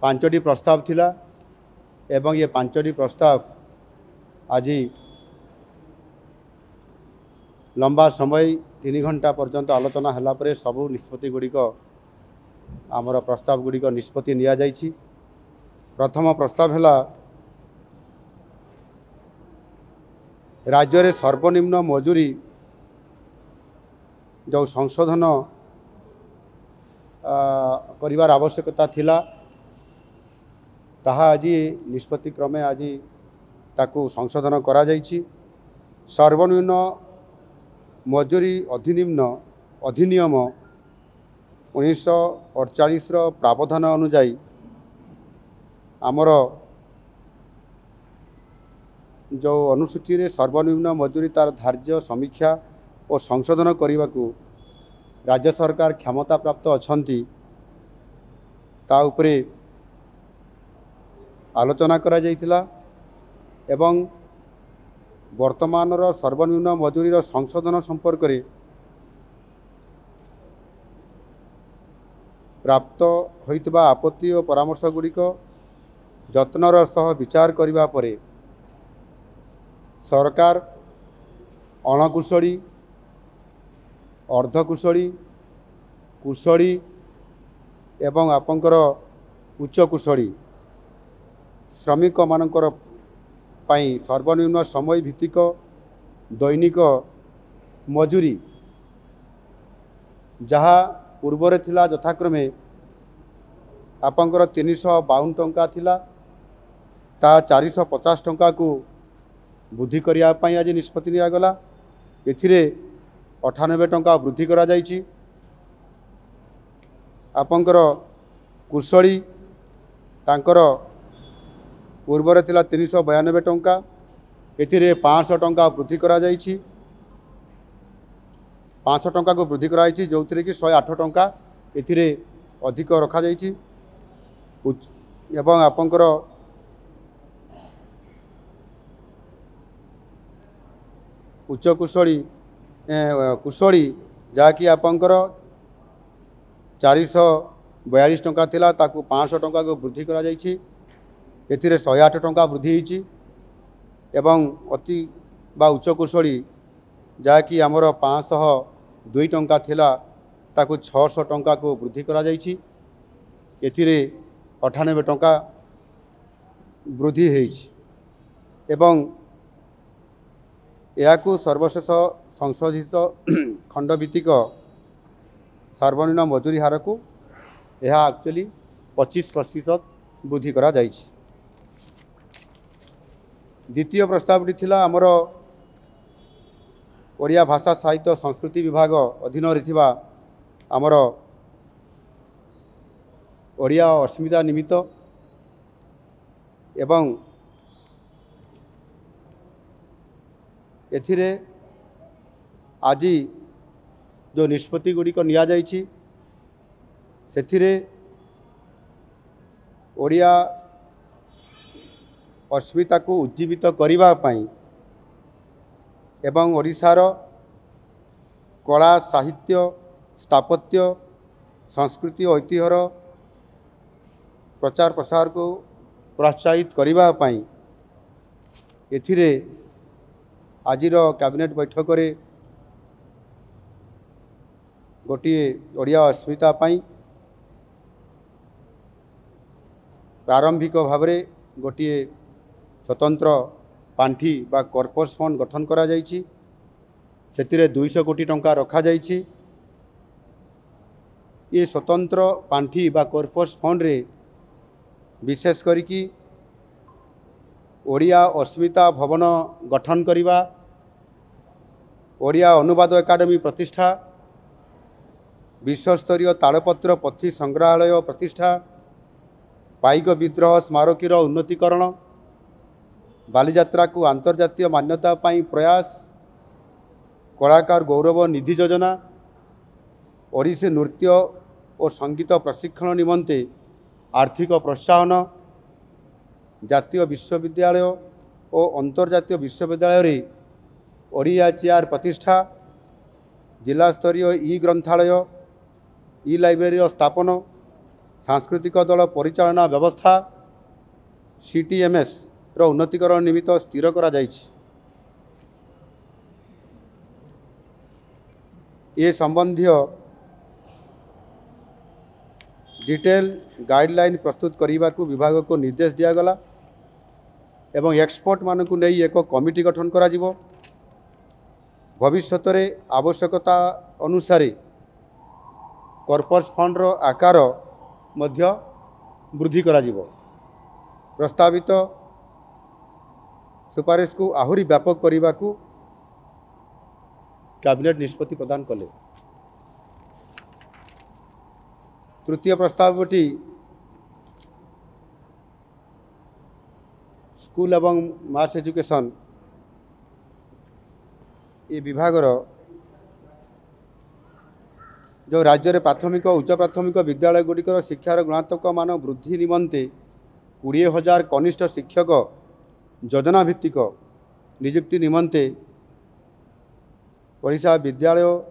पांचटी प्रस्ताव थिला एवं ये पांचटी प्रस्ताव आज लंबा समय 3 घंटा पर्यंत आलोचना हला परे सबु निष्पत्ति गुड़िक आमर प्रस्ताव गुड़िक निष्पत्ति निया जाइछि। प्रथम प्रस्ताव है राज्य रे सर्वनिम्न मजूरी जो संशोधन करिवार आवश्यकता थिला ताहा आज निष्पत्ति क्रमे आज ताकू संशोधन करा जाइछि। सर्वनिम्न मजूरी अधिनियम 1948 प्रावधान अनुजाई आमर जो अनुसूची रे सर्वनिम्न मजूरी तार धार्य समीक्षा और संशोधन करने को राज्य सरकार क्षमता प्राप्त अछंती ता उपरे आलोचना करा जाइथिला एवं वर्तमान सर्वनिम्न मजूरी संशोधन संपर्क में प्राप्त होइतबा आपत्ति और परामर्श गुड़िक जत्नर सह विचार करिबा परे सरकार अणकुशली अर्धकुशली कुशली एवं आपंकर उच्च कुशली श्रमिक मानकर पाई सर्वनिम्न समय भित्तिक दैनिक मजूरी जहाँ पूर्वर थिला यथाक्रमे आपंकर 352 टंका थिला ता 450 टंका को वृद्धि करिया पाई आज निष्पत्ति निया गला। एथिरे 98 टंका वृद्धि करा जाइछि। आपंकर कुशली तांकर पूर्वर थिला 392 टंका एथिरे 500 टंका वृद्धि करा जाइछि। 500 टंका को वृद्धि करा जाइछि जो कि 108 टंका एथिरे अधिक रखा जाइछि। एवं आपंकर उच्च कुशली जहाँकि आपंकर 442 टंका थिला ताकू 500 टंका को वृद्धि करा जाइछि। एथिरे 108 टंका वृद्धि होइछि एवं अति बा उच्च कुशली जहाँकि आमर 502 टंका थिला ताकू 600 टंका को वृद्धि करा जाइछि। एथिरे 98 टंका वृद्धि होइछि एवं याकू सर्वशेष संशोधित खंडभित्तिक सर्वनिम्न मजूरी हार को यह एक्चुअली 25% वृद्धि करा जाइछि। द्वितीय प्रस्तावटी थिला आमर ओडिया भाषा साहित्य संस्कृति विभाग अधीन रहिथिबा आमर ओडिया अस्मिता निमित्त एवं एथिरे आज जो निष्पत्ति गुड़िक निया जाइछि सेथिरे ओडिया अस्मिता को उज्जीवित करिबा पाई एवं ओडिशार कला साहित्य स्थापत्य संस्कृति ऐतिह्यर प्रचार प्रसार को प्रोत्साहित करिबा पाई एथिरे आजिर कैबिनेट बैठक रे गोटे ओडिया अस्मिता पाई प्रारंभिक भाव में गोटे स्वतंत्र पांठी बा कॉर्पस फंड गठन करा जाइछि। सेतिरे 200 कोटी टंका रखा जाइछि। ये स्वतंत्र पांठी बा कॉर्पस फंड रे विशेष करिकी ओडिया अस्मिता भवन गठन करिबा, ओडिया अनुवाद एकाडेमी प्रतिष्ठा, विश्वस्तरीय तालपत्र पथी संग्रहालय प्रतिष्ठा, पाइक विद्रोह स्मारकीर उन्नतीकरण, बालीजात्रा को अंतर्जातीय मान्यता पाई प्रयास, कलाकार गौरव निधि योजना, ओडिसी नृत्य और संगीत प्रशिक्षण निमंते आर्थिक प्रोत्साहन, जातीय विश्वविद्यालय और अंतर्जातीय विश्वविद्यालय रे ओडिया चेयर प्रतिष्ठा, जिला स्तरीय ई ग्रंथालय ई लाइब्रेरी स्थापन, सांस्कृतिक दल परिचालना व्यवस्था CTMS रो उन्नतीकरण निमित्त स्थिर करा जायछि। ये संबंधी डिटेल गाइडलाइन प्रस्तुत करने को विभाग को निर्देश दिगला एवं एक्सपर्ट मान को नहीं एक कमिटी गठन करा जिवो। भविष्य में आवश्यकता अनुसार कॉर्पस फंड रो आकार मध्य वृद्धि करा जिवो। प्रस्तावित सुपारिश को आहुरी व्यापक करने को कैबिनेट निष्पत्ति प्रदान कले। तृतीय प्रस्तावटी स्कूल एवं मास एजुकेशन ये विभाग जो राज्य में प्राथमिक और उच्च प्राथमिक विद्यालय गुड़िकर शिक्षार गुणात्मक मान वृद्धि निमंते 20,000 कनिष्ठ शिक्षक योजना भित्तिक नियुक्ति निमंते ओडिशा विद्यालय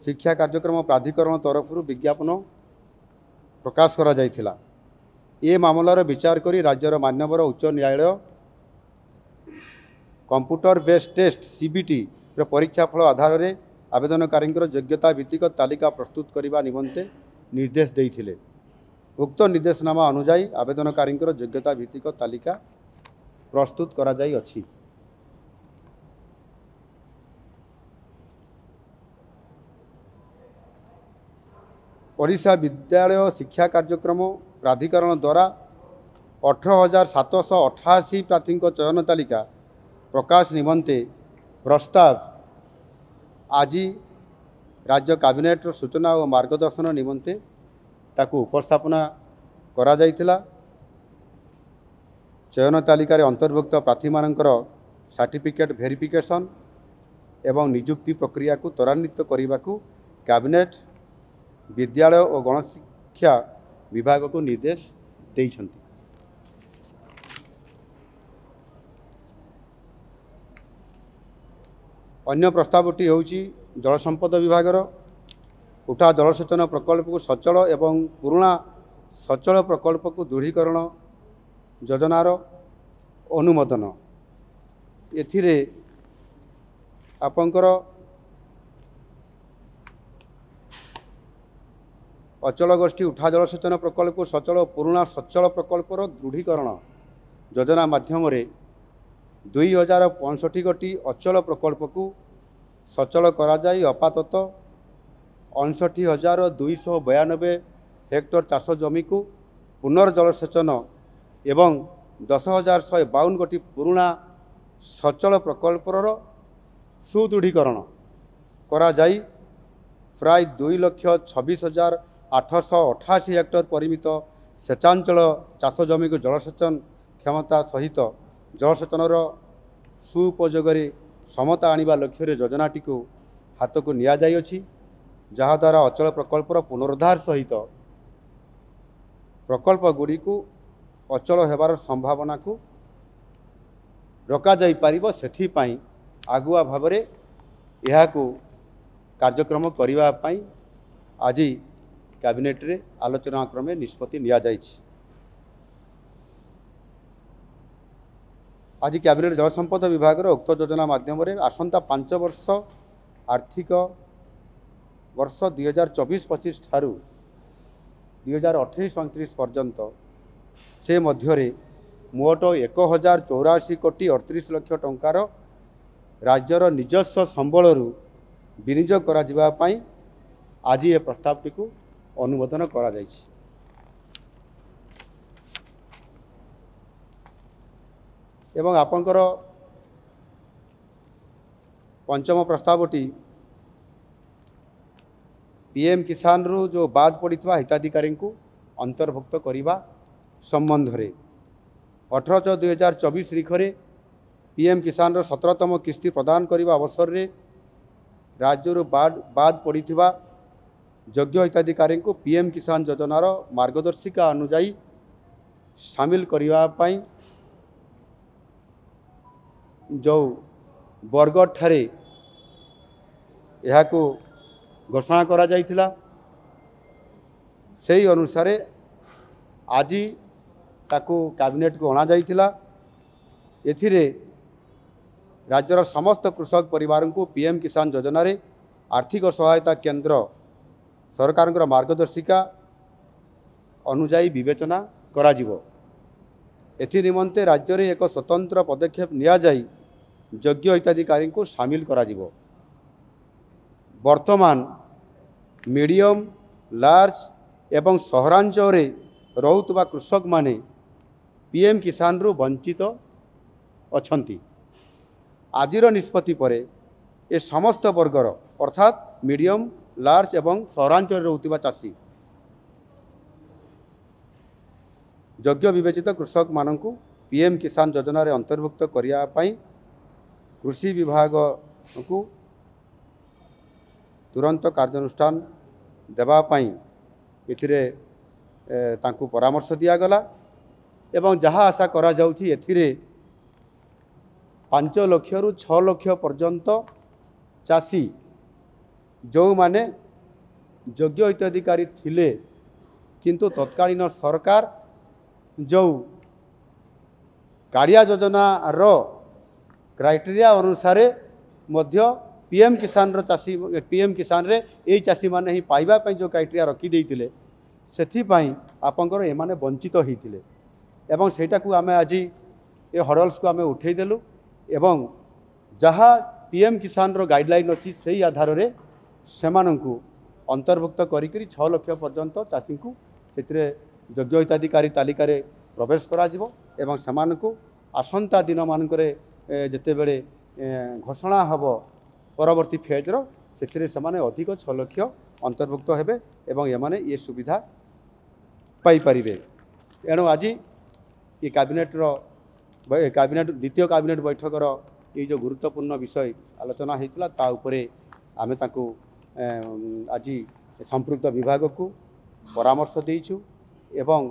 शिक्षा कार्यक्रम प्राधिकरण तरफ विज्ञापन प्रकाश करा जायथिला। ये मामलार विचार करी राज्यर मान्यवर उच्च न्यायालय कंप्यूटर बेस्ड टेस्ट CBT रो परीक्षाफल आधार में आवेदनकारी योग्यता भित्तिक तालिका प्रस्तुत करने निमंते निर्देश देइथिले। उक्त निर्देशनामा अनुजाई आवेदनकारी योग्यता भित्तिक तालिका प्रस्तुत करा जाई अछि। ओडिशा विद्यालय शिक्षा कार्यक्रम प्राधिकरण द्वारा 18,788 प्रार्थी चयन तालिका प्रकाश निमंते प्रस्ताव आज राज्य कैबिनेट सूचना और मार्गदर्शन निमंते ताकू उपस्थापना करा जायथिला। चयन तालिकार अंतर्भुक्त प्रार्थी मानकर सर्टिफिकेट वेरिफिकेशन एवं नियुक्ति प्रक्रिया को त्वरान्वित करने को कैबिनेट विद्यालय और गणशिक्षा विभाग को निर्देश देइछन्ति। अन्य प्रस्तावटी होउची जल संपद विभागर उठा जलसेचन प्रकल्प को सचल एवं पुराणा सचल प्रकल्प को दृढ़ीकरण योजनार अनुमोदन। एथिरे आपंकर अचल गोष्ठी उठा जलसेचन प्रकल्प को सचल पुराणा सचल प्रकल्पर दृढ़ीकरण योजना माध्यम 2065 गोटी अचल प्रकल्प को सचल करा जाई आपातत 59,292 हेक्टर चाष जमी को पुनर्जलसेचन एवं 10,152 गोटी पुराणा सचल प्रकल्पर सुदृढ़ीकरण करा जाई प्राय 2,26,888 हेक्टर परिमित सेचांचल चाष जमी को जलसेचन क्षमता सहित जलसेचनर सुपयोगरे समता आनिबा लक्ष्य योजनाटी को हाथ को निया जाई अछि। जहाद्वारा अचल प्रकल्पर पुनरुद्धार सहित प्रकल्प गुड़ी को अचल होबार संभावना को रोका जाई पारिबो। सेथिपाई आगुआ भावरे यह को कार्यक्रम करिबा पाई आज कैबिनेट रे आलोचना क्रमे निष्पत्ति निया जाइछि। आज कैबिनेट जल संपद विभाग उक्त योजना माध्यम आसंता 5 वर्ष आर्थिक वर्ष 2024-25 ठारू 2028-29 पर्यंत से मध्य मोट 1,084 कोटी 38 लक्ष टंकार राज्यर निजस्व संबल विनियोग करा जिबा पाई आज ये प्रस्तावटी को अनुमोदन करा जाइछि। एवं आपंकर पंचम प्रस्तावटी PM किसान रु जो बाद पड़ता हिताधिकारी को अंतर्भुक्त करने संबंध में 18/6/2024 तारीख PM किसान रो 17तम किस्ती प्रदान करने अवसर में राज्य बाद पड़ता योग्य हिताधिकारी को PM किसान योजनार मार्गदर्शिका अनुजाई शामिल करने जो बरगढ़ ठारे यह को घोषणा करा जाइथिला ସେହି ଅନୁସାରେ ଆଜି ତାକୁ କ୍ୟାବିନେଟ୍କୁ ଅଣାଯାଇଥିଲା। ଏଥିରେ राज्यर समस्त कृषक परिवार को पीएम किसान योजना रे आर्थिक सहायता केंद्र सरकार मार्गदर्शिका अनुजाई विवेचना करा जिवो। एथि निमंते राज्य रे एक स्वतंत्र पदक्षेप निया जाई योग्य हिताधिकारी को शामिल करा जिवो। वर्तमान मीडियम लार्ज एवं सहरांचल रे रहुतबा कृषक माने पीएम किसान रु वंचित अछंती। आजिर निष्पत्ति पर ए समस्त वर्गर अर्थात मीडियम लार्ज एवं सहरांचल रोकवा चाषी योग्य विवेचित कृषक मानक पीएम किसान योजना रे अंतर्भुक्त करने कृषि विभाग को तुरंत कार्यानुष्ठान देवाई एथिरे तांकु परामर्श दिगला एवं जहाँ आशा करा जाउछि एथिरे 5 लाख रु 6 लाख पर्यंत चाषी जो माने योग्य हिताधिकारी थिले किंतु तत्कालीन सरकार जो काड़िया योजना रो क्राइटेरिया अनुसार मध्य पीएम किसान रो चाषी पीएम किसान रे ए चाषी माने ही पाइबा पई जो क्राइटेरिया रखी देइतिले सेथि पई आपनकर ए माने वंचित होइतिले एवं सेटा को आमे आज ए हडल्स को आमे उठेई देलु एवं जहाँ पीएम किसान रो गाइडलाइन अच्छी से आधार रे सेमानंकु अंतर्भुक्त करी 6 लाख पर्यंत चाषी को से योग्य हिताधिकारी तालिका रे प्रवेश करा जिवो एवं सेमानंकु आसंता दिन मानकरे जेते बेले घोषणा हबो परवर्ती फेज रो सेथिरे सेमाने अधिक 6 लाख अंतर्भुक्त हेबे एवं एमाने ये सुविधा पाई परिबे। एणु आज ये कैबिनेट द्वितीय कैबिनेट बैठकर ये जो गुरुत्वपूर्ण विषय आलोचना होता ता उपरे आमे ताकू आज संपृक्त विभाग को परामर्श देइछु एवं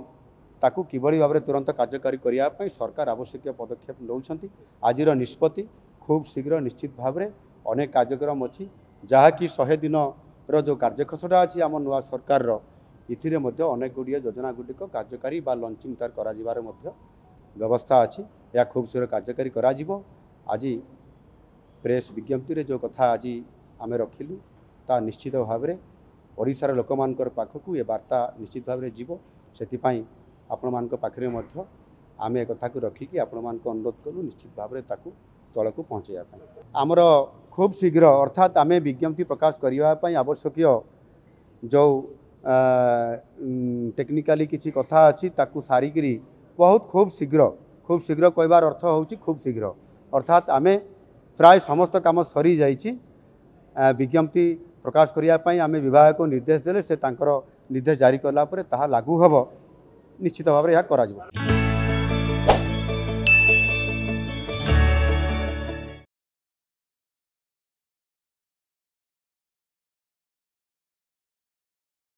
ताकू किभली भाव में तुरंत कार्यकारी करने सरकार आवश्यक पदक्षेप नौछंती। आजिर निष्पत्ति खूब शीघ्र निश्चित भाव में अनेक कार्यक्रम अच्छी जहाँकि 100 दिन रो जो कार्यखसटा अच्छी आम नुआ सरकार इथिरे मध्य अनेक गुड़िया योजना गुड़िक कार्यकारी बा लंचिंग तार करा जिबार मध्य व्यवस्था अच्छी या खूब शीघ्र कार्यकारी करा जिवो। आज प्रेस विज्ञप्ति रे जो कथा आज आमे रखिलु ता निश्चित भाव में ओडिशार लोक मानकर पाखकु ये वार्ता निश्चित भाव में जीवो। सेतिपाई आपण मानक पाखरे मध्य आमे कथा को रखिकी आपण मानक अनुरोध कलु निश्चित भाव में ताकू तलकु पहुँचाइया पाई आमर खूब शीघ्र अर्थात आमे विज्ञप्ति प्रकाश करिया पाई आवश्यक जो टेक्निकाली किसी कथा अच्छी ताकू सारिकी बहुत खूब शीघ्र कहबार अर्थ होउची खूब शीघ्र अर्थात आमे प्राय समस्त काम सरी जाइछि। विज्ञप्ति प्रकाश करिया पाई आमे विभाग को निर्देश देले से तांकर निर्देश जारी कला परे ताहा लागू हबो निश्चित भाव में यह करा जिवो।